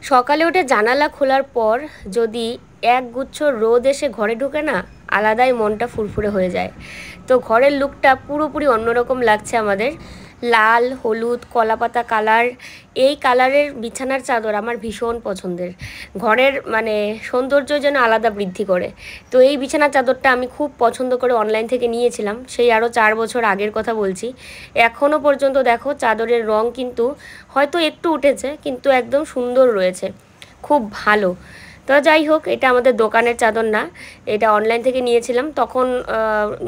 সকালে উঠে জানালা খোলার পর যদি এক গুচ্ছ রোদ এসে ঘরে ঢুকে না, আলাদাই মনটা ফুরফুরে হয়ে যায়। তো ঘরের লুকটা পুরোপুরি অন্যরকম লাগছে আমাদের। লাল, হলুদ, কলাপাতা কালার, এই কালারের বিছানার চাদর আমার ভীষণ পছন্দের। ঘরের মানে সৌন্দর্য যেন আলাদা বৃদ্ধি করে। তো এই বিছানার চাদরটা আমি খুব পছন্দ করে অনলাইন থেকে নিয়েছিলাম, সেই আরও 4 বছর আগের কথা বলছি। এখনও পর্যন্ত দেখো চাদরের রং কিন্তু হয়তো একটু উঠেছে, কিন্তু একদম সুন্দর রয়েছে, খুব ভালো। তো যাই হোক, এটা আমাদের দোকানের চাদর না, এটা অনলাইন থেকে নিয়েছিলাম। তখন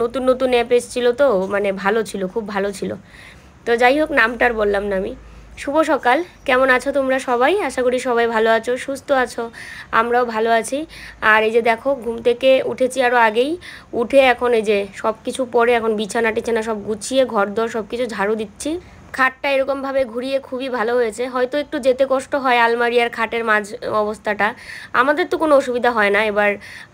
নতুন নতুন অ্যাপ এসেছিলো, তো মানে ভালো ছিল, খুব ভালো ছিল। তো যাই হোক, নামটা আর বললাম না আমি। শুভ সকাল, কেমন আছো তোমরা সবাই? আশা করি সবাই ভালো আছো, সুস্থ আছো। আমরাও ভালো আছি। আর এই যে দেখো, ঘুম থেকে উঠেছি আরও আগেই। উঠে এখন এই যে সব কিছু পরে এখন বিছানা টিছানা সব গুছিয়ে ঘরদোর সব কিছু ঝাড়ু দিচ্ছি। খাটটা এরকমভাবে ঘুরিয়ে খুবই ভালো হয়েছে। হয়তো একটু যেতে কষ্ট হয় আলমারি আর খাটের মাঝ অবস্থাটা, আমাদের তো কোনো অসুবিধা হয় না। এবার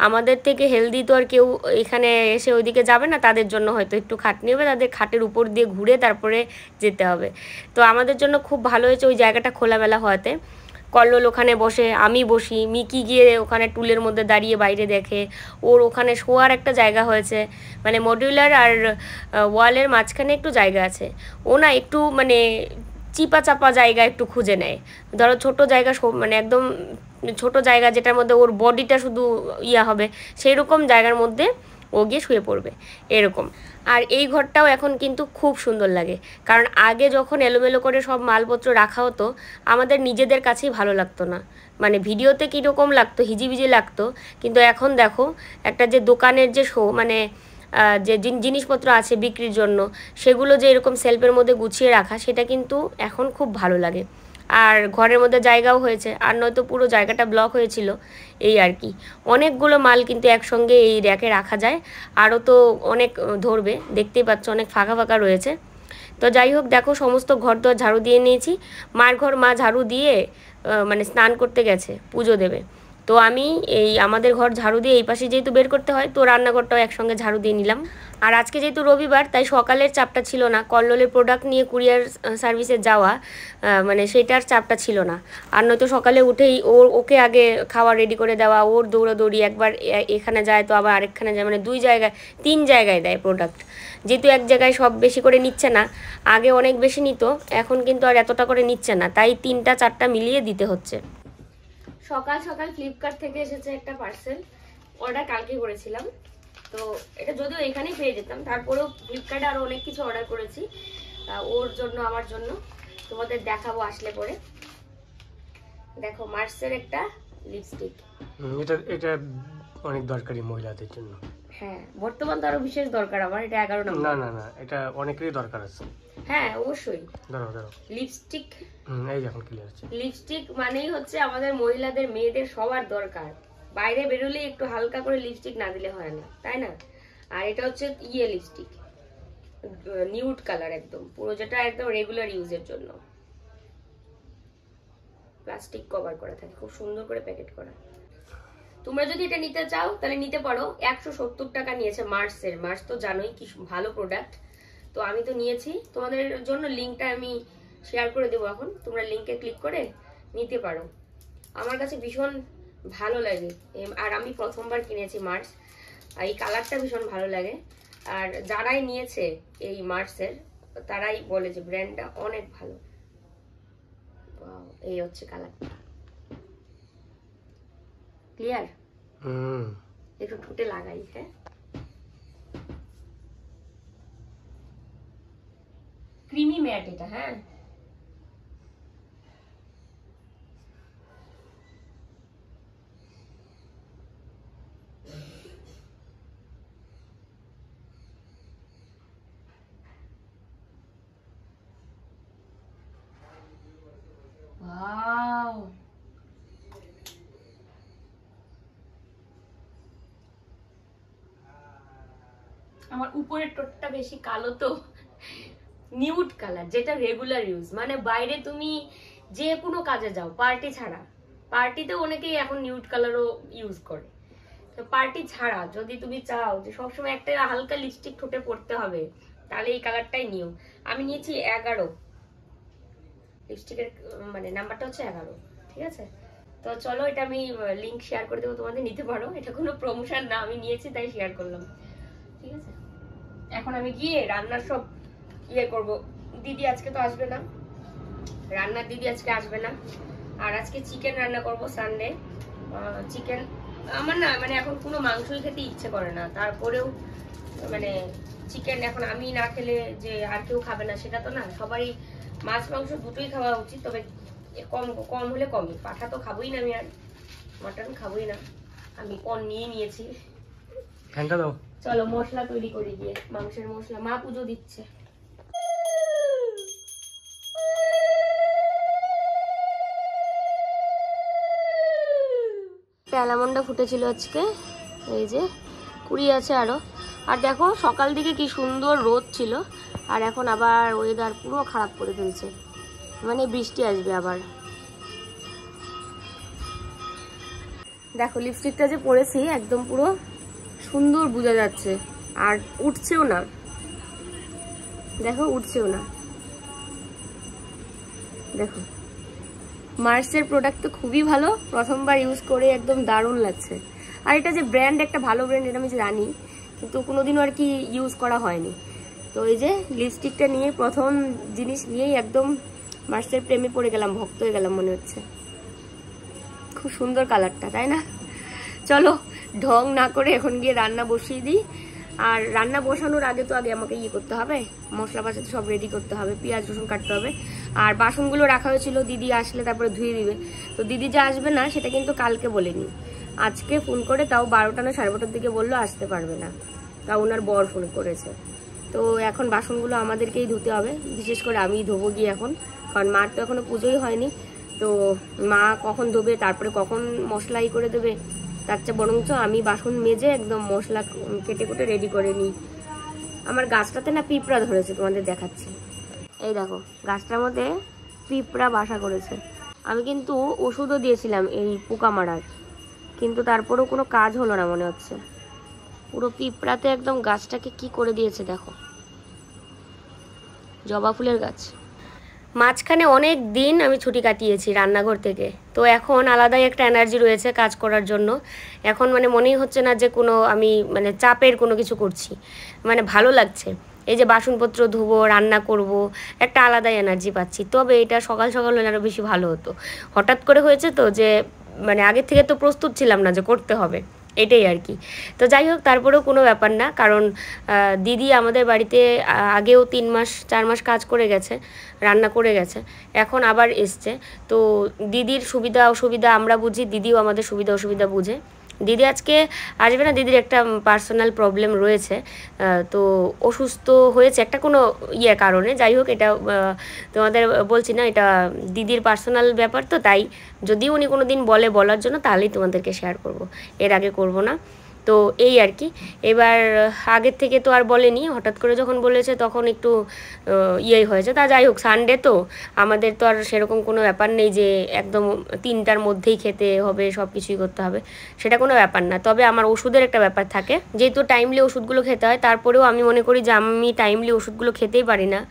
আমাদের থেকে হেলদি তো আর কেউ এখানে এসে ওইদিকে যাবে না, তাদের জন্য হয়তো একটু খাটনি হবে, তাদের খাটের উপর দিয়ে ঘুরে তারপরে যেতে হবে। তো আমাদের জন্য খুব ভালো হয়েছে ওই জায়গাটা খোলামেলা হওয়াতে। কল্লোল ওখানে বসে, আমি বসি, মিকি গিয়ে ওখানে টুলের মধ্যে দাঁড়িয়ে বাইরে দেখে। ওর ওখানে শোয়ার একটা জায়গা হয়েছে, মানে মডিউলার আর ওয়ালের মাঝখানে একটু জায়গা আছে। ও না একটু মানে চিপা চাপা জায়গা একটু খুঁজে নেয়। ধরো ছোট জায়গা, মানে একদম ছোট জায়গা যেটার মধ্যে ওর বডিটা শুধু ইয়া হবে, সেই রকম জায়গার মধ্যে ও গিয়ে শুয়ে পড়বে এরকম। আর এই ঘরটাও এখন কিন্তু খুব সুন্দর লাগে, কারণ আগে যখন এলোমেলো করে সব মালপত্র রাখা হতো, আমাদের নিজেদের কাছেই ভালো লাগতো না। মানে ভিডিওতে কীরকম লাগতো, হিজিবিজি লাগতো, কিন্তু এখন দেখো একটা যে দোকানের যে মানে যে জিনিসপত্র আছে বিক্রির জন্য, সেগুলো যে এরকম সেলফের মধ্যে গুছিয়ে রাখা, সেটা কিন্তু এখন খুব ভালো লাগে। আর ঘরের মধ্যে জায়গাও হয়েছে, আর নয়তো পুরো জায়গাটা ব্লক হয়েছিল, এই আর কি। অনেকগুলো মাল কিন্তু একসঙ্গে এই র্যাকে রাখা যায়, আরও তো অনেক ধরবে, দেখতেই পাচ্ছ অনেক ফাঁকা ফাঁকা রয়েছে। তো যাই হোক, দেখো সমস্ত ঘর দর ঝাড়ু দিয়ে নিয়েছি। মার ঘর মা ঝাড়ু দিয়ে মানে স্নান করতে গেছে, পুজো দেবে। তো আমি এই আমাদের ঘর ঝাড়ু দিয়ে এই পাশে যেহেতু বের করতে হয়, তো রান্নাঘরটাও একসঙ্গে ঝাড়ু দিয়ে নিলাম। আর আজকে যেহেতু রবিবার, তাই সকালের চাপটা ছিল না। কল্লোলের প্রোডাক্ট নিয়ে কুরিয়ার সার্ভিসে যাওয়া, মানে সেটার চাপটা ছিল না। আর নয়তো সকালে উঠেই ওকে আগে খাওয়া রেডি করে দেওয়া, ওর দৌড়াদৌড়ি, একবার এখানে যায় তো আবার আরেকখানে যায়, মানে 2 জায়গায় 3 জায়গায় দেয় প্রোডাক্ট। যেহেতু এক জায়গায় সব বেশি করে নিচ্ছে না, আগে অনেক বেশি নিত, এখন কিন্তু আর এতটা করে নিচ্ছে না, তাই 3টা 4টা মিলিয়ে দিতে হচ্ছে। সকাল সকাল ফ্লিপকার্ট থেকে এসেছে একটা পার্সেল, অর্ডার কালকে করেছিলাম। তো এটা যদিও এখানেই পেয়ে যেতাম, তারপরেও ফ্লিপকার্টে আরও অনেক কিছু অর্ডার করেছি ওর জন্য, আমার জন্য। তোমাদের দেখাবো আসলে পরে। দেখো, মার্সের একটা লিপস্টিক, এটা অনেক দরকারি মহিলাদের জন্য। হ্যাঁ, বর্তমান তো আরো বিশেষ দরকার আমার। এটা 11 নম্বর। না না না, এটা অনেকেরই দরকার আছে। হ্যাঁ অবশ্যই। দাঁড়াও দাঁড়াও, লিপস্টিক, এই যখন ক্লিয়ার আছে। লিপস্টিক মানেই হচ্ছে আমাদের মহিলাদের, মেয়েদের সবার দরকার। বাইরে বেরোলে একটু হালকা করে লিপস্টিক না দিলে হয় না, তাই না? আর এটা হচ্ছে লিপস্টিক, নিউড কালার একদম পুরো, যেটা একদম রেগুলার ইউজের জন্য। প্লাস্টিক কভার করা থাকে, খুব সুন্দর করে প্যাকেট করা। তোমরা যদি এটা নিতে চাও তাহলে নিতে পারো। 170 টাকা নিয়েছে মার্সের। মার্স তো জানোই কি ভালো প্রোডাক্ট। তো আমি তো নিয়েছি, তোমাদের জন্য লিঙ্কটা আমি শেয়ার করে দেবো এখন, তোমরা লিঙ্কে ক্লিক করে নিতে পারো। আমার কাছে ভীষণ ভালো লাগে, আর আমি প্রথমবার কিনেছি মার্স। এই কালারটা ভীষণ ভালো লাগে। আর যারাই নিয়েছে এই মার্সের, তারাই বলে যে ব্র্যান্ডটা অনেক ভালো। এই হচ্ছে কালারটা, ক্লিয়ার? একটু ঠোঁটে লাগাই। হ্যাঁ, ক্রিমি ম্যাট এটা। হ্যাঁ, ওয়াও, আমার উপরের ঠোঁটটা বেশি কালো তো, নিউড কালার, যেটা রেগুলার ইউজ। মানে বাইরে তুমি যে কোনো কাজে যাও, পার্টি ছাড়া, পার্টিতে অনেকেই এখন নিউড কালারও ইউজ করে। তো পার্টি ছাড়া যদি তুমি চাও যে সবসময় একটা হালকা লিপস্টিক ঠোঁটে পড়তে হবে, তাহলে এই কালারটাই নিও। আমি নিয়েছি 11, লিপস্টিকের মানে নাম্বারটা হচ্ছে 11, ঠিক আছে? তো চলো, এটা আমি লিংক শেয়ার করে দেবো, তোমাদের নিতে পারো। এটা কোনো প্রমোশন না, আমি নিয়েছি তাই শেয়ার করলাম, ঠিক আছে। এখন আমি গিয়ে রান্নার সব করব। দিদি আজকে তো আসবে না, রান্নার দিদি আজকে আসবে না। আর আজকে চিকেন রান্না করব, সানডে চিকেন। আমার না মানে এখন কোনো মাংসই খেতে ইচ্ছে করে না, তারপরেও মানে চিকেন এখন আমি না খেলে যে আর কেউ খাবে না সেটা তো না, সবারই মাছ মাংস দুটোই খাওয়া উচিত, তবে কম কম হলে কমই। পাঠা তো খাবোই না আমি, আর মাটন খাবোই না, আমি কম নিয়ে নিয়েছি। চলো মশলা তৈরি করি গিয়ে, মাংসের মশলা। মা পুজো দিচ্ছে। অ্যালামন্ডা ফুটেছিল আজকে, এই যে কুড়ি আছে আরো। আর দেখো সকাল দিকে কি সুন্দর রোদ ছিল, আর এখন আবার ওয়েদার পুরো খারাপ করে ফেলছে, মানে বৃষ্টি আসবে আবার। দেখো লিপস্টিকটা যে পরেছি একদম পুরো সুন্দর বোঝা যাচ্ছে, আর উঠছেও না, দেখো উঠছেও না। দেখো মার্সের প্রোডাক্ট তো খুবই ভালো, প্রথমবার ইউজ করে একদম দারুণ লাগছে। আর এটা যে ব্র্যান্ড, একটা ভালো ব্র্যান্ড, এটা আমি জানি, কিন্তু কোনোদিনও আর কি ইউজ করা হয়নি। তো এই যে লিপস্টিকটা নিয়ে প্রথম জিনিস নিয়েই একদম মার্সের প্রেমে পড়ে গেলাম, ভক্ত হয়ে গেলাম মনে হচ্ছে। খুব সুন্দর কালারটা, তাই না? চলো ঢং না করে এখন গিয়ে রান্না বসিয়ে দিই। আর রান্না বসানোর আগে তো আগে আমাকে করতে হবে, মশলা পাশাতে সব রেডি করতে হবে, পেঁয়াজ রসুন কাটতে হবে। আর বাসনগুলো রাখা হয়েছিল, দিদি আসলে তারপরে ধুয়ে দিবে। তো দিদি যে আসবে না সেটা কিন্তু কালকে বলেনি, আজকে ফোন করে তাও 12টা না 12:30 দিকে বললো আসতে পারবে না, তাও ওনার বর ফোন করেছে। তো এখন বাসনগুলো আমাদেরকেই ধুতে হবে, বিশেষ করে আমি ধোবো গিয়ে এখন, কারণ মার তো এখনো পুজোই হয়নি। তো মা কখন ধোবে, তারপরে কখন মশলা করে দেবে, তার চেয়ে বরঞ্চ আমি বাসন মেজে একদম মশলা কেটে কুটে রেডি করে নিই। আমার গাছটাতে না পিঁপড়া ধরেছে, তোমাদের দেখাচ্ছি। এই দেখো গাছটার মধ্যে পিঁপড়া বাসা করেছে। আমি কিন্তু ওষুধও দিয়েছিলাম এই পোকা মারার, কিন্তু তারপরেও কোনো কাজ হলো না মনে হচ্ছে। পুরো পিঁপড়াতে একদম গাছটাকে কি করে দিয়েছে দেখো, জবা ফুলের গাছ। মাঝখানে অনেক দিন আমি ছুটি কাটিয়েছি রান্নাঘর থেকে, তো এখন আলাদাই একটা এনার্জি রয়েছে কাজ করার জন্য। এখন মানে মনেই হচ্ছে না যে কোনো আমি মানে চাপের কোনো কিছু করছি, মানে ভালো লাগছে। এই যে বাসনপত্র ধুবো, রান্না করব, একটা আলাদাই এনার্জি পাচ্ছি। তবে এটা সকাল সকাল হলে আরও বেশি ভালো হতো, হঠাৎ করে হয়েছে তো, যে মানে আগের থেকে তো প্রস্তুত ছিলাম না যে করতে হবে, এটাই আর কি। তো যাই হোক, তারপরেও কোনো ব্যাপার না, কারণ দিদি আমাদের বাড়িতে আগেও 3 মাস 4 মাস কাজ করে গেছে, রান্না করে গেছে, এখন আবার এসছে। তো দিদির সুবিধা অসুবিধা আমরা বুঝি, দিদিও আমাদের সুবিধা অসুবিধা বুঝে। দিদি আজকে আসবে না, দিদির একটা পার্সোনাল প্রবলেম রয়েছে, তো অসুস্থ হয়েছে একটা কোনো কারণে। যাই হোক, এটা তোমাদের বলছি না, এটা দিদির পার্সোনাল ব্যাপার, তো তাই যদি উনি কোনো দিন বলার জন্য, তাহলেই তোমাদেরকে শেয়ার করব, এর আগে করব না। তো এই আর কি। এবার আগের থেকে তো আর বলেনি, হঠাৎ করে যখন বলেছে তখন একটু হয়েছে। তা যাই হোক, সানডে তো আমাদের তো আর সেরকম কোনো ব্যাপার নেই যে একদম 3টার মধ্যেই খেতে হবে, সব কিছুই করতে হবে, সেটা কোনো ব্যাপার না। তবে আমার ওষুধের একটা ব্যাপার থাকে, যেহেতু টাইমলি ওষুধগুলো খেতে হয়, তারপরেও আমি মনে করি যে আমি টাইমলি ওষুধগুলো খেতেই পারি না।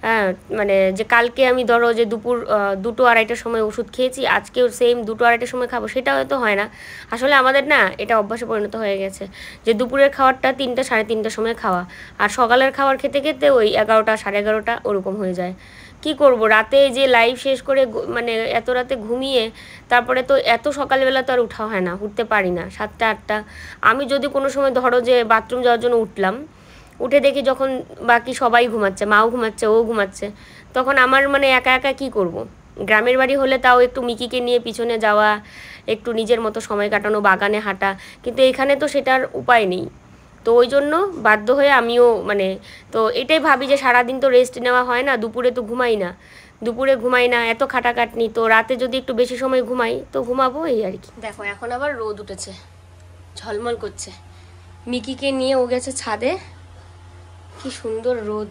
হ্যাঁ, মানে যে কালকে আমি ধরো যে দুপুর 2-2:30টার সময় ওষুধ খেয়েছি, আজকেও সেম 2-2:30টার সময় খাবো, সেটা হয়তো হয় না। আসলে আমাদের না এটা অভ্যাসে পরিণত হয়ে গেছে যে দুপুরের খাবারটা 3টা 3:30টার সময় খাওয়া, আর সকালের খাবার খেতে খেতে ওই 11টা 11:30 ওরকম হয়ে যায়। কি করব, রাতে যে লাইভ শেষ করে মানে এত রাতে ঘুমিয়ে তারপরে তো এত সকালবেলা তো আর উঠা হয় না, উঠতে পারি না 7টা 8টা। আমি যদি কোনো সময় ধরো যে বাথরুম যাওয়ার জন্য উঠলাম, উঠে দেখি যখন বাকি সবাই ঘুমাচ্ছে, মাও ঘুমাচ্ছে, ও ঘুমাচ্ছে, তখন আমার মানে একা একা কী করব। গ্রামের বাড়ি হলে তাও একটু মিকিকে নিয়ে পিছনে যাওয়া, একটু নিজের মতো সময় কাটানো, বাগানে হাঁটা, কিন্তু এখানে তো সেটার উপায় নেই। তো ওই জন্য বাধ্য হয়ে আমিও মানে, তো এটাই ভাবি যে সারাদিন তো রেস্ট নেওয়া হয় না, দুপুরে তো ঘুমাই না, এত খাটাখাটনি, তো রাতে যদি একটু বেশি সময় ঘুমাই তো ঘুমাবো, এই আর কি। দেখো এখন আবার রোদ উঠেছে, ঝলমল করছে। মিকিকে নিয়ে ও গেছে ছাদে, কি সুন্দর রোদ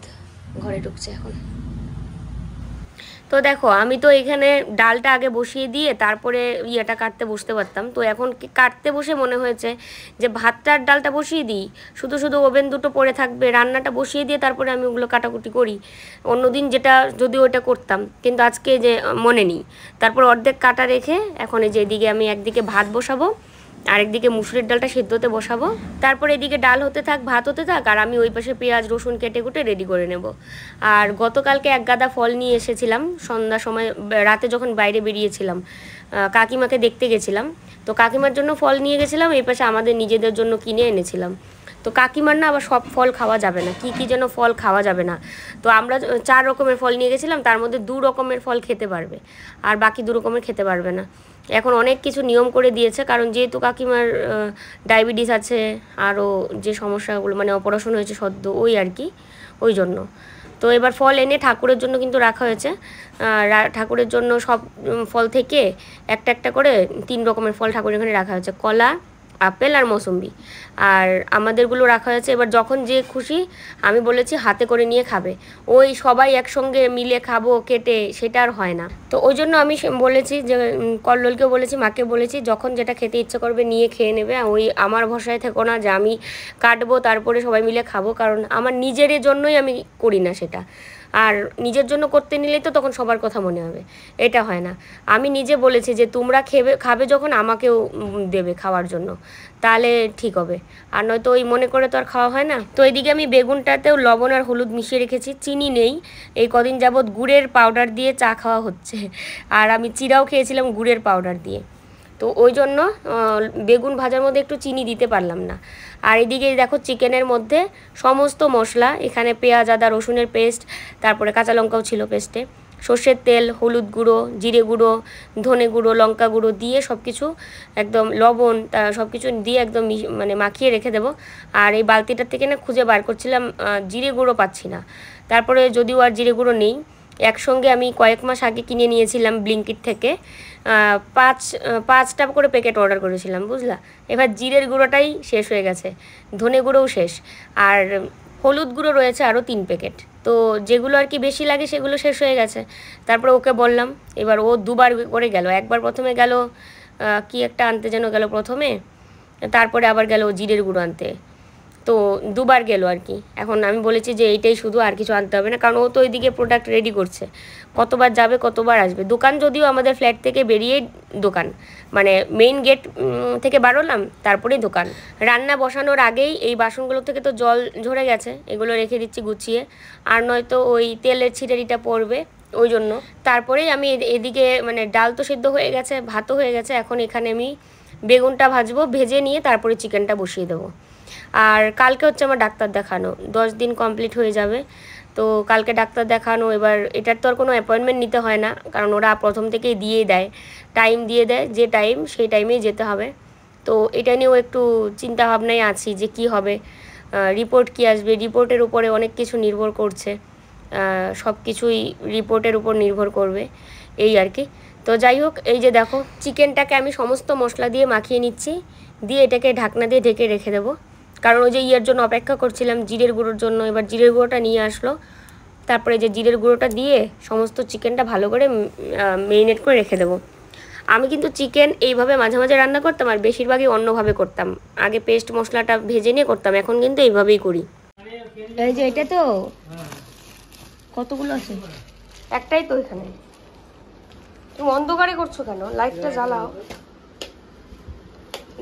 ঘরে ঢুকছে এখন। তো দেখো আমি তো এখানে ডালটা আগে বসিয়ে দিয়ে তারপরে ইয়েটা কাটতে বসতে পারতাম, তো এখন কাটতে বসে মনে হয়েছে যে ভাতটা আর ডালটা বসিয়ে দিই, শুধু শুধু ওভেন দুটো পড়ে থাকবে, রান্নাটা বসিয়ে দিয়ে তারপরে আমি ওগুলো কাটাকুটি করি। অন্যদিন যেটা যদি ওটা করতাম, কিন্তু আজকে যে মনে নেই, তারপর অর্ধেক কাটা রেখে এখন এই যে এদিকে আমি একদিকে ভাত বসাবো, আরেকদিকে মুসুরির ডালটা সেদ্ধতে বসাবো, তারপর এদিকে ডাল হতে থাক, ভাত হতে থাক, আর আমি ওই পাশে পেঁয়াজ রসুন কেটে কুটে রেডি করে নেব। আর গতকালকে এক গাদা ফল নিয়ে এসেছিলাম সন্ধ্যার সময়, রাতে যখন বাইরে বেরিয়েছিলাম, কাকিমাকে দেখতে গেছিলাম, তো কাকিমার জন্য ফল নিয়ে গেছিলাম, এই পাশে আমাদের নিজেদের জন্য কিনে এনেছিলাম। তো কাকিমার না আবার সব ফল খাওয়া যাবে না, কি যেন ফল খাওয়া যাবে না, তো আমরা 4 রকমের ফল নিয়ে গেছিলাম, তার মধ্যে 2 রকমের ফল খেতে পারবে আর বাকি 2 রকমের খেতে পারবে না। এখন অনেক কিছু নিয়ম করে দিয়েছে, কারণ যেহেতু কাকিমার ডায়াবেটিস আছে, আরও যে সমস্যাগুলো মানে অপারেশন হয়েছে সদ্য, ওই আর কি, ওই জন্য। তো এবার ফল এনে ঠাকুরের জন্য কিন্তু রাখা হয়েছে, ঠাকুরের জন্য সব ফল থেকে একটা একটা করে 3 রকমের ফল ঠাকুরের এখানে রাখা হয়েছে, কলা, আপেল আর মৌসুম্বি, আর আমাদেরগুলো রাখা হয়েছে। এবার যখন যে খুশি আমি বলেছি হাতে করে নিয়ে খাবে, ওই সবাই একসঙ্গে মিলে খাবো কেটে, সেটা আর হয় না। তো ওই জন্য আমি বলেছি যে কল্লোলকেও বলেছি, মাকে বলেছি, যখন যেটা খেতে ইচ্ছে করবে নিয়ে খেয়ে নেবে, ওই আমার ভরসায় থেকো না যে আমি কাটবো তারপরে সবাই মিলে খাবো, কারণ আমার নিজের জন্যই আমি করি না সেটা, আর নিজের জন্য করতে নিলেই তো তখন সবার কথা মনে হবে, এটা হয় না। আমি নিজে বলেছি যে তোমরা খাবে যখন আমাকেও দেবে খাওয়ার জন্য, তাহলে ঠিক হবে, আর নয়তো ওই মনে করে তো আর খাওয়া হয় না। তো এইদিকে আমি বেগুনটাতেও লবণ আর হলুদ মিশিয়ে রেখেছি, চিনি নেই, এই কদিন যাবৎ গুড়ের পাউডার দিয়ে চা খাওয়া হচ্ছে, আর আমি চিড়াও খেয়েছিলাম গুড়ের পাউডার দিয়ে, তো ওই জন্য বেগুন ভাজার মধ্যে একটু চিনি দিতে পারলাম না। আর এদিকে দেখো চিকেনের মধ্যে সমস্ত মশলা, এখানে পেঁয়াজ আদা রসুনের পেস্ট, তারপরে কাঁচা লঙ্কাও ছিল পেস্টে, সর্ষের তেল, হলুদ গুঁড়ো, জিরে গুঁড়ো, ধনে গুঁড়ো, লঙ্কা গুঁড়ো দিয়ে সব কিছু একদম লবণ সব কিছু দিয়ে একদম মানে মাখিয়ে রেখে দেবো। আর এই বালতিটার থেকে না খুঁজে বার করছিলাম, জিরে গুঁড়ো পাচ্ছি না, তারপরে যদিও আর জিরে গুঁড়ো নেই, একসঙ্গে আমি কয়েক মাস আগে কিনে নিয়েছিলাম ব্লিঙ্কিট থেকে, 5টা করে প্যাকেট অর্ডার করেছিলাম, বুঝলা। এবার জিরের গুঁড়োটাই শেষ হয়ে গেছে, ধনে গুঁড়োও শেষ, আর হলুদ গুঁড়ো রয়েছে আরও 3 প্যাকেট, তো যেগুলো আর কি বেশি লাগে সেগুলো শেষ হয়ে গেছে। তারপরে ওকে বললাম, এবার ও 2বার করে গেল, একবার প্রথমে গেল কি একটা আনতে যেন গেল প্রথমে, তারপরে আবার গেল জিরের গুঁড়ো আনতে, তো 2বার গেল আর কি। এখন আমি বলেছি যে এইটাই শুধু, আর কিছু আনতে হবে না, কারণ ও তো ওইদিকে প্রোডাক্ট রেডি করছে, কতবার যাবে কতবার আসবে। দোকান যদিও আমাদের ফ্ল্যাট থেকে বেরিয়েই দোকান, মানে মেইন গেট থেকে বাড়লাম তারপরেই দোকান। রান্না বসানোর আগেই এই বাসনগুলো থেকে তো জল ঝরে গেছে, এগুলো রেখে দিচ্ছি গুছিয়ে, আর নয়তো ওই তেলের ছিটারিটা পড়বে, ওই জন্য। তারপরেই আমি এদিকে মানে ডাল তো সেদ্ধ হয়ে গেছে, ভাতও হয়ে গেছে, এখন এখানে আমি বেগুনটা ভাজবো, ভেজে নিয়ে তারপরে চিকেনটা বসিয়ে দেবো। আর কালকে হচ্ছে আমার ডাক্তার দেখানো, 10 দিন কমপ্লিট হয়ে যাবে, তো কালকে ডাক্তার দেখানো। এবার এটার তো আর কোনো অ্যাপয়েন্টমেন্ট নিতে হয় না, কারণ ওরা প্রথম থেকেই দিয়ে দেয়, টাইম দিয়ে দেয়, যে টাইম সেই টাইমেই যেতে হবে। তো এটা নিয়েও একটু চিন্তা ভাবনায় আছি যে কি হবে, রিপোর্ট কি আসবে, রিপোর্টের উপরে অনেক কিছু নির্ভর করছে, সব কিছুই রিপোর্টের উপর নির্ভর করবে, এই আর কি। তো যাই হোক, এই যে দেখো চিকেনটাকে আমি সমস্ত মশলা দিয়ে মাখিয়ে নিচ্ছি, দিয়ে এটাকে ঢাকনা দিয়ে ঢেকে রেখে দেবো, কারণ ওই যে ইয়ের জন্য অপেক্ষা করছিলাম, জিরের গুঁড়োর জন্য। এবার জিরের গুঁড়োটা নিয়ে আসলো, তারপরে যে জিরের গুঁড়োটা দিয়ে সমস্ত চিকেনটা ভালো করে মেরিনেট করে রেখে দেবো। আমি কিন্তু চিকেন এইভাবে মাঝে মাঝে রান্না করতাম, আর বেশিরভাগই অন্যভাবে করতাম, আগে পেস্ট মশলাটা ভেজে নিয়ে করতাম, এখন কিন্তু এইভাবেই করি। এই যে এটা তো কতগুলো আছে, একটাই তো এখানে, তুমি অন্ধকারে করছো কেন, লাইটটা জ্বালাও।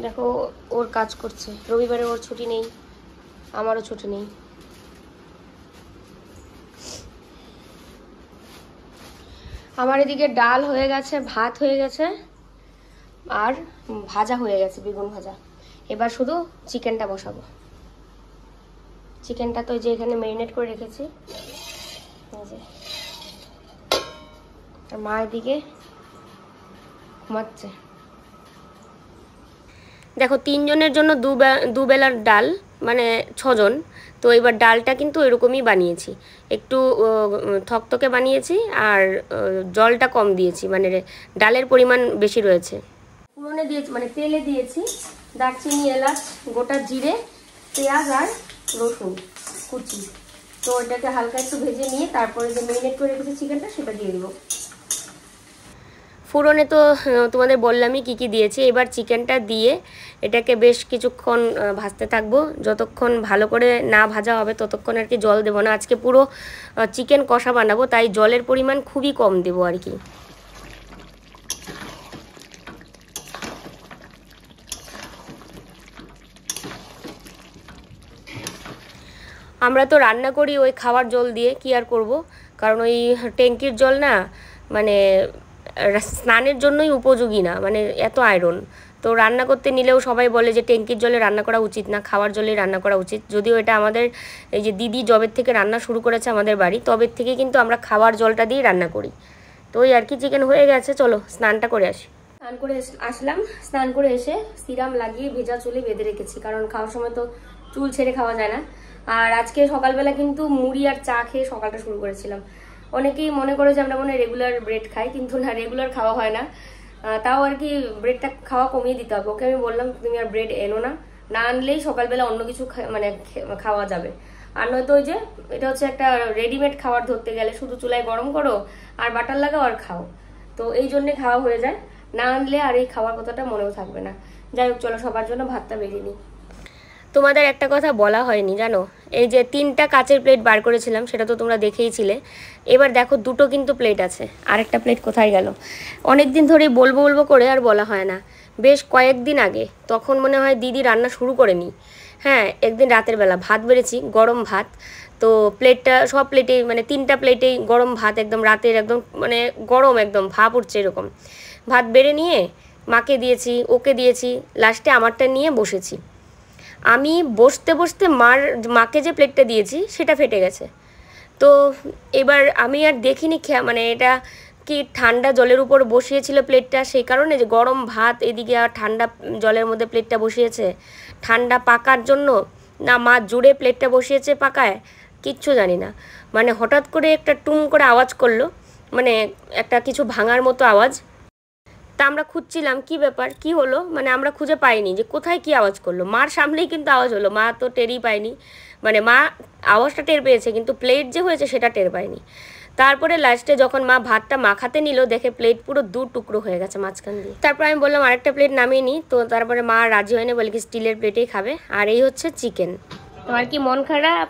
দেখো ওর কাজ করছে, রবিবারে ওর ছুটি নেই, আমারও ছুটি নেই। আমার এদিকে ডাল হয়ে গেছে, ভাত হয়ে গেছে, আর ভাজা হয়ে গেছে, বেগুন ভাজা। এবার শুধু চিকেনটা বসাবো। চিকেনটা তো যে এখানে ম্যারিনেট করে রেখেছি, আর মা এদিকে ঘুমাচ্ছে। দেখো 3 জনের জন্য 2 বেলার ডাল, মানে 6 জন। তো এবার ডালটা কিন্তু এরকমই বানিয়েছি, একটু থকথকে বানিয়েছি, আর জলটা কম দিয়েছি, মানে ডালের পরিমাণ বেশি রয়েছে। পুরনে দিয়েছি মানে তেলে দিয়েছি দারচিনি, এলাচ, গোটা জিরে, পেঁয়াজ আর রসুন কুচি। তো এটাকে হালকা একটু ভেজে নিয়ে তারপরে যে ম্যারিনেট করে রেখেছি চিকেনটা সেটা দিয়ে দেবো। ফোড়নে তো তোমাদের বললামই কি কি দিয়েছি। এবার চিকেনটা দিয়ে এটাকে বেশ কিছুক্ষণ ভাজতে থাকবো। যতক্ষণ ভালো করে না ভাজা হবে ততক্ষণ আর কি জল দেবো না। আজকে পুরো চিকেন কষা বানাবো, তাই জলের পরিমাণ খুবই কম দেবো আর কি। আমরা তো রান্না করি ওই খাওয়ার জল দিয়ে, কি আর করব, কারণ ওই ট্যাঙ্কির জল না মানে স্নানের জন্যই উপযোগী না, মানে এত আয়রন। তো রান্না করতে নিলেও সবাই বলে যে ট্যাঙ্কির জলে রান্না করা উচিত না, খাওয়ার জলেই রান্না করা উচিত। যদিও এটা আমাদের এই যে দিদি জবের থেকে রান্না শুরু করেছে আমাদের বাড়ি, তবের থেকে কিন্তু আমরা খাওয়ার জলটা দিয়েই রান্না করি। তো ওই আর কি, চিকেন হয়ে গেছে, চলো স্নানটা করে আসি। স্নান করে আসলাম, স্নান করে এসে সিরাম লাগিয়ে ভেজা চুলে বেঁধে রেখেছি, কারণ খাওয়ার সময় তো চুল ছেড়ে খাওয়া যায় না। আর আজকে সকালবেলা কিন্তু মুড়ি আর চা খেয়ে সকালটা শুরু করেছিলাম। অনেকেই মনে করে যে আমরা মনে রেগুলার ব্রেড খাই, কিন্তু না, রেগুলার খাওয়া হয় না। তাও আর কি ব্রেডটা খাওয়া কমিয়ে দিতে হবে। ওকে আমি বললাম তুমি আর ব্রেড এনো না, না আনলেই সকালবেলা অন্য কিছু মানে খাওয়া যাবে। আর নয়তো ওই যে এটা হচ্ছে একটা রেডিমেড খাবার, ধরতে গেলে শুধু চুলায় গরম করো আর বাটার লাগাও আর খাও। তো এই জন্যে খাওয়া হয়ে যায়, না আনলে আর এই খাওয়ার কথাটা মনেও থাকবে না। যাই হোক, চলো সবার জন্য ভাতটা বেরিয়ে নিই। তোমাদের একটা কথা বলা হয়নি জানো, এই যে 3টা কাচের প্লেট বার করেছিলাম সেটা তো তোমরা দেখেইছিলে। এবার দেখো 2টো কিন্তু প্লেট আছে, আরেকটা প্লেট কোথায় গেল? অনেক দিন ধরেই বলবো বলবো করে আর বলা হয় না। বেশ কয়েকদিন আগে, তখন মনে হয় দিদি রান্না শুরু করেনি, হ্যাঁ একদিন রাতের বেলা ভাত বেড়েছি, গরম ভাত। তো প্লেটটা সব প্লেটেই মানে 3টা প্লেটেই গরম ভাত, একদম রাতের একদম মানে গরম, একদম ভাপ উঠছে এরকম ভাত বেড়ে নিয়ে মাকে দিয়েছি, ওকে দিয়েছি, লাস্টে আমারটা নিয়ে বসেছি। আমি বসতে বসতে মাকে যে প্লেটটা দিয়েছি সেটা ফেটে গেছে। তো এবার আমি আর দেখিনি, মানে এটা কি ঠান্ডা জলের উপর বসিয়েছিল প্লেটটা, সেই কারণে যে গরম ভাত এদিকে আর ঠান্ডা জলের মধ্যে প্লেটটা বসিয়েছে, ঠান্ডা পাকার জন্য না মা জুড়ে প্লেটটা বসিয়েছে পাকায়, কিচ্ছু জানি না। মানে হঠাৎ করে একটা টুম করে আওয়াজ করলো, মানে একটা কিছু ভাঙার মতো আওয়াজ। তা আমরা খুঁজছিলাম কি ব্যাপার, কি হলো, মানে আমরা খুঁজে পাইনি যে কোথায় কি আওয়াজ করলো। মার সামনেই কিন্তু আওয়াজ হলো, মা তো টেরই পায়নি, মানে মা আওয়াজটা টের পেয়েছে কিন্তু প্লেট যে হয়েছে সেটা টের পায়নি। তারপরে লাস্টে যখন মা ভাতটা মাখাতে নিল, দেখে প্লেট পুরো 2 টুকরো হয়ে গেছে মাঝখান দিয়ে। তারপর আমি বললাম আরেকটা প্লেট নামিয়ে নিই, তো তারপরে মা রাজি হয়নি, বলে কি স্টিলের প্লেটেই খাবে। আর এই হচ্ছে চিকেন। তোমার কি মন খারাপ?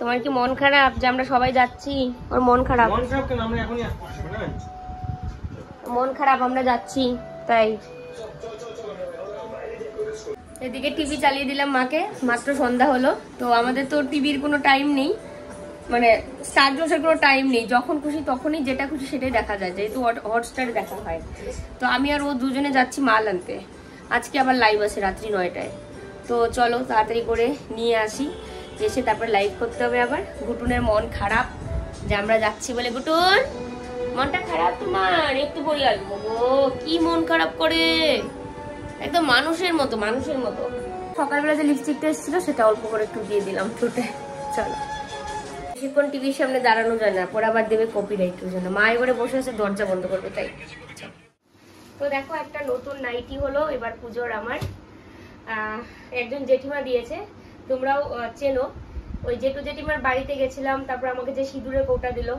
তোমার কি মন খারাপ যে আমরা সবাই যাচ্ছি? ওর মন খারাপ, মন খারাপ আমরা যাচ্ছি তাই। এদিকে টিভি চালিয়ে দিলাম মাকে, মাত্র সন্ধ্যা হলো। তো আমাদের তো টিভির কোনো টাইম নেই, মানে স্টার জলসার কোনো টাইম নেই, যখন খুশি তখনই যেটা খুশি সেটাই দেখা যায়, যেহেতু হটস্টারে দেখা হয়। তো আমি আর ও দুজনে যাচ্ছি মাল আনতে, আজকে আবার লাইভ আছে রাত্রি 9টায়। তো চলো তাড়াতাড়ি করে নিয়ে আসি, এসে তারপর লাইভ করতে হবে আবার। গুটুনের মন খারাপ যে আমরা যাচ্ছি বলে। গুটুন মনটা খারাপ তোমার? একটু বলে আসবো গো, কি মন খারাপ করে, একদম মানুষের মতো, মানুষের মতো। সকালবেলা যে লিপস্টিকটা এসেছিল সেটা অল্প করে একটু দিয়ে দিলাম ঠোঁটে। চলো, বেশিক্ষণ টিভির সামনে দাঁড়ানো যায় না, পরে আবার দেবে কপিরাইটের জন্য। মা এবারে বসে আছে, দরজা বন্ধ করবে তাই। তো দেখো একটা নতুন নাইটি হলো এবার পুজোর আমার, একজন জেঠিমা দিয়েছে, তোমরাও চেনো। ওই জেঠু জেঠিমার বাড়িতে গেছিলাম, তারপর আমাকে যে সিঁদুরের কৌটা দিল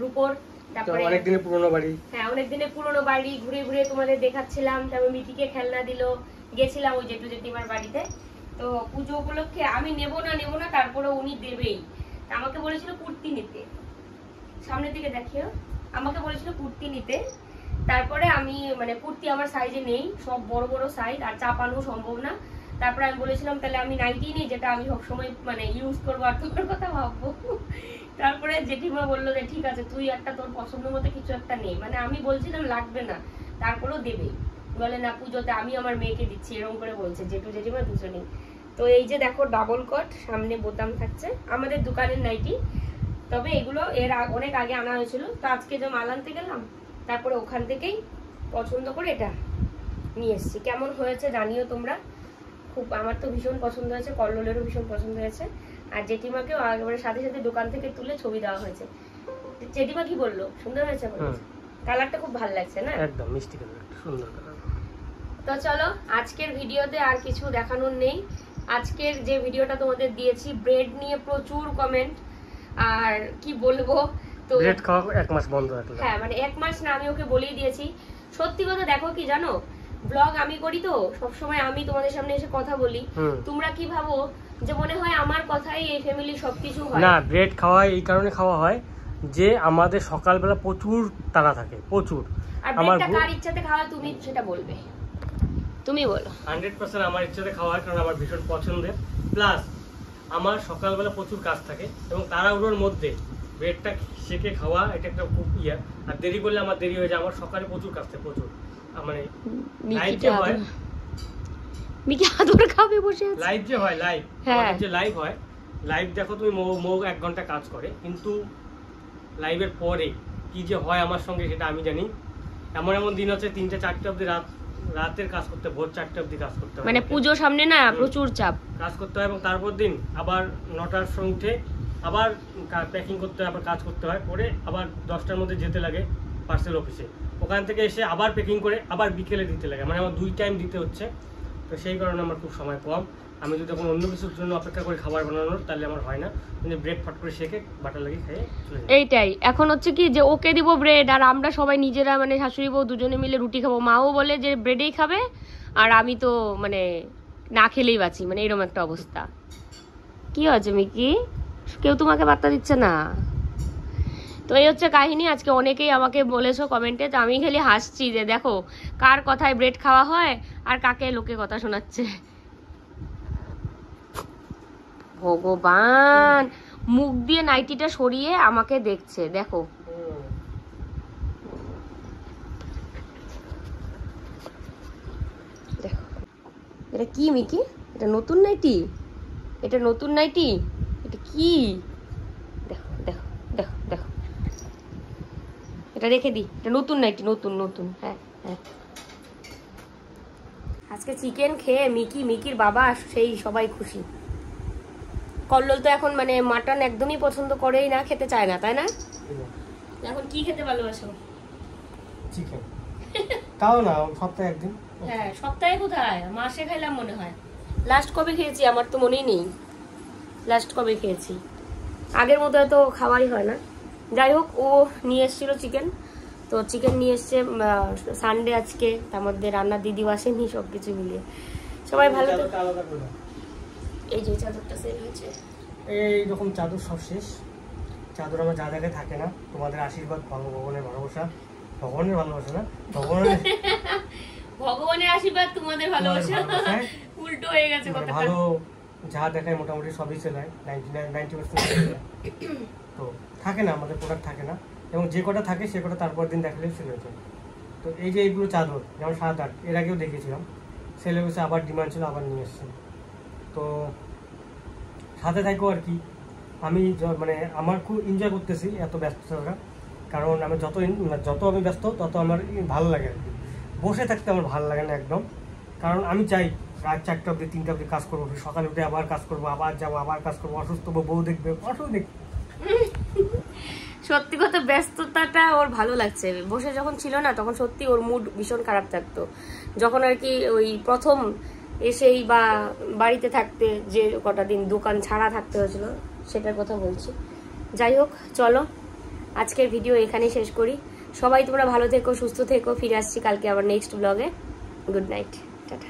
রূপোর, তারপরে অনেকদিনের পুরনো বাড়ি, হ্যাঁ অনেকদিনের পুরনো বাড়ি ঘুরে ঘুরে তোমাদের দেখাচ্ছিলাম। তারপর মিঠিকে খেলনা দিল, গেছিলাম ওই জেঠু জেঠিমার বাড়িতে। তো পুজো উপলক্ষে আমি নেবো না, তারপরে উনি দেবেই। আমাকে বলেছিল কুর্তি নিতে, সামনের দিকে দেখিও, আমাকে বলেছিল কুর্তি নিতে। তারপরে আমি মানে কুর্তি আমার সাইজে নেই, সব বড় বড় সাইজ, আর চাপানো সম্ভব না। তারপরে আমি বলেছিলাম তাহলে আমি নাইটি নিই, যেটা আমি সবসময় মানে ইউজ করবো আর তোমার কথা ভাববো। তারপরে জেঠিমা বললো যে ঠিক আছে তুই একটা তোর পছন্দ মতো কিছু একটা নেই, মানে আমি বলছিলাম লাগবে না, তারপরেও দেবে। বলে না পুজোতে আমি আমার মেয়েকে দিচ্ছি, এরকম করে বলছে জেঠু জেঠিমা দুজনেই। তো এই যে দেখো ডাবল কট, সামনে বোতাম থাকছে, আমাদের দোকানের নাইটি। তবে এগুলো এর অনেক আগে আনা হয়েছিল। তো আজকে যে মাল আনতে গেলাম, তারপরে ওখান থেকেই পছন্দ করে এটা নিয়ে এসেছি। কেমন হয়েছে জানিও তোমরা, খুব আমার তো ভীষণ পছন্দ হয়েছে, কল্লোলেরও ভীষণ পছন্দ হয়েছে। আর জেঠিমাকেও একেবারে সাথে সাথে দোকান থেকে তুলে ছবি দেওয়া হয়েছে। জেঠিমা কি বললো? সুন্দর হয়েছে বলেছে, কালারটা খুব ভালো লাগছে না, একদম মিষ্টি কালার, সুন্দর কালার। তো চলো আজকের ভিডিওতে আর কিছু দেখানোর নেই। আজকের যে ভিডিওটা তোমাদের দিয়েছি ব্রেড নিয়ে প্রচুর কমেন্ট, আর কি বলবো, তো ব্রেড খাওয়া 1 মাস বন্ধ রাখলাম। হ্যাঁ মানে 1 মাস না, আমি ওকে বলেই দিয়েছি। সত্যি কথা দেখো কি জানো, ব্লগ আমি করি তো সব সময় আমি তোমাদের সামনে এসে কথা বলি, তোমরা কি ভাবো যে মনে হয় আমার কথাই এই ফ্যামিলি সবকিছু হয়? না, ব্রেড খাওয়া এই কারণে খাওয়া হয় যে আমাদের সকালবেলা প্রচুর তাড়া থাকে, প্রচুর। আর ব্রেডটা কার ইচ্ছাতে খাওয়া তুমি সেটা বলবে, তুমি বলো। 100% আমার ইচ্ছাতে খাওয়া হয়, কারণ আমার ভীষণ পছন্দের। প্লাস আমার সকালবেলা প্রচুর কাজ থাকে এবং তাড়াহুড়োর মধ্যে ব্রেডটা সেকে খাওয়া এটা একটা খুব আর দেরি করলে আমার দেরি হয়ে যায়। আমার সকালে প্রচুর কাজ থাকে, প্রচুর। মানে লাইভ যে হয়, মিকি আদর খাবে বসে আছে। লাইভ যে হয়, লাইভ হ্যাঁ যে লাইভ হয়, লাইভ দেখো তুমি, মৌ 1 ঘন্টা কাজ করে, কিন্তু লাইভের পরে কি যে হয় আমার সঙ্গে সেটা আমি জানি। এমন এমন দিন হচ্ছে 3টে 4টে অবধি রাতের কাজ করতে, ভোর 4টে অবধি কাজ করতে হয়, মানে পুজো সামনে না, প্রচুর চাপ কাজ করতে হয়। এবং তারপর দিন আবার 9টার সময় উঠে আবার প্যাকিং করতে হয়, আবার কাজ করতে হয়, করে আবার 10টার মধ্যে যেতে লাগে পার্সেল অফিসে। ওখান থেকে এসে আবার প্যাকিং করে আবার বিকেলে দিতে লাগে, মানে আমার 2 টাইম দিতে হচ্ছে। তো সেই কারণে আমার খুব সময় কম। আমি যদি এখন অন্য কিছুর জন্য অপেক্ষা করি খাবার বানানোর, তাহলে আমার হয় না। কিন্তু ব্রেড ফট করে শেখে বাটার লাগিয়ে খেয়ে চলে যাই। এইটাই এখন হচ্ছে কি যে ওকে দিব ব্রেড, আর আমরা সবাই নিজেরা মানে শাশুড়ি বউ দুজনে মিলে রুটি খাবো। মাও বলে যে ব্রেডেই খাবে, আর আমি তো মানে না খেলেই বাঁচি, মানে এরকম একটা অবস্থা। কি হয়েছে মিকি, কেউ তোমাকে বার্তা দিচ্ছে না? তো এই হচ্ছে কাহিনী। আজকে অনেকেই আমাকে বলেছো কমেন্টে, তো আমি খালি হাসছি যে দেখো কার কথায় ব্রেড খাওয়া হয় আর কাকে লোকে কথা শোনাচ্ছে। ভগবান, মুখ দিয়ে নাইটিটা সরিয়ে আমাকে দেখছে, দেখো। দেখো এটা কি মিকি, এটা নতুন নাইটি, এটা নতুন নাইটি, এটা কি? দেখো দেখো দেখো দেখো, এটা রেখে দিই, এটা নতুন নাইটি, নতুন নতুন। হ্যাঁ হ্যাঁ, আজকে চিকেন খেয়ে মিকির বাবা সেই সবাই খুশি। কল্লোল তো এখন মানে মাটন একদমই পছন্দ করেই না, খেতে চায় না, তাই না? এখন কি খেতে ভালোবাসো? চিকেন। তাও না সপ্তাহে একদিন। হ্যাঁ সপ্তাহে কোথায়, মাসে খাইলাম মনে হয়। লাস্ট কবে খেয়েছি আমার তো মনেই নেই, লাস্ট কবে খেয়েছি। আগের মতো তো খাওয়াই হয় না। যাই হোক, ও নিয়ে এসেছিল চিকেন, তো চিকেন নিয়ে এসছে সানডে আজকে, তার মধ্যে রান্নার দিদিও আসেনি, সবকিছু মিলিয়ে সবাই ভালো। এই যে চাদরটা সেল হয়েছে, এইরকম চাদর সব শেষ। চাদর আমার যা জায়গায় থাকে না, তোমাদের আশীর্বাদ, ভগবানের ভালোবাসা, ভগবানের ভালোবাসা না, ভগবানের আশীর্বাদ, তোমাদের ভালোবাসা উল্টো হয়ে গেছে কথাটা। ভালো যা দেখায় মোটামুটি সবই সেলাই, 90% তো থাকে না, আমাদের প্রোডাক্ট থাকে না, এবং যে কটা থাকে সে কটা তারপর দিন দেখালেও সেল হয়ে যায়। তো এই যে এইগুলো চাদর যেমন 7-8 এর আগেও দেখেছিলাম, সেল হয়েছে, আবার ডিমান্ড ছিল, আবার নিয়ে এসছি। তো সাথে থাকো আর কি। আমি মানে আমার খুব এনজয় করতেছি এত ব্যস্ততা, কারণ আমি যত আমি ব্যস্ত তত আমার ভালো লাগে আর কি। বসে থাকতে আমার ভালো লাগে না একদম, কারণ আমি চাই রাত 4টা অবধি 3টা অবধি কাজ করবো, সকালে উঠে আবার কাজ করবো, আবার যাবো, আবার কাজ করবো, অসুস্থ হবো, বউ দেখবে, অসুস্থ দেখবে। সত্যি কথা ব্যস্ততাটা ওর ভালো লাগছে। বসে যখন ছিল না তখন সত্যি ওর মুড ভীষণ খারাপ থাকতো, যখন আর কি ওই প্রথম এসেই বা বাড়িতে থাকতে যে কটা দিন দোকান ছাড়া থাকতে হয়েছিল সেটার কথা বলছি। যাই হোক চলো আজকের ভিডিও এখানেই শেষ করি। সবাই তোমরা ভালো থেকো, সুস্থ থেকো। ফিরে আসছি কালকে আবার নেক্সট ব্লগে। Good night, tata.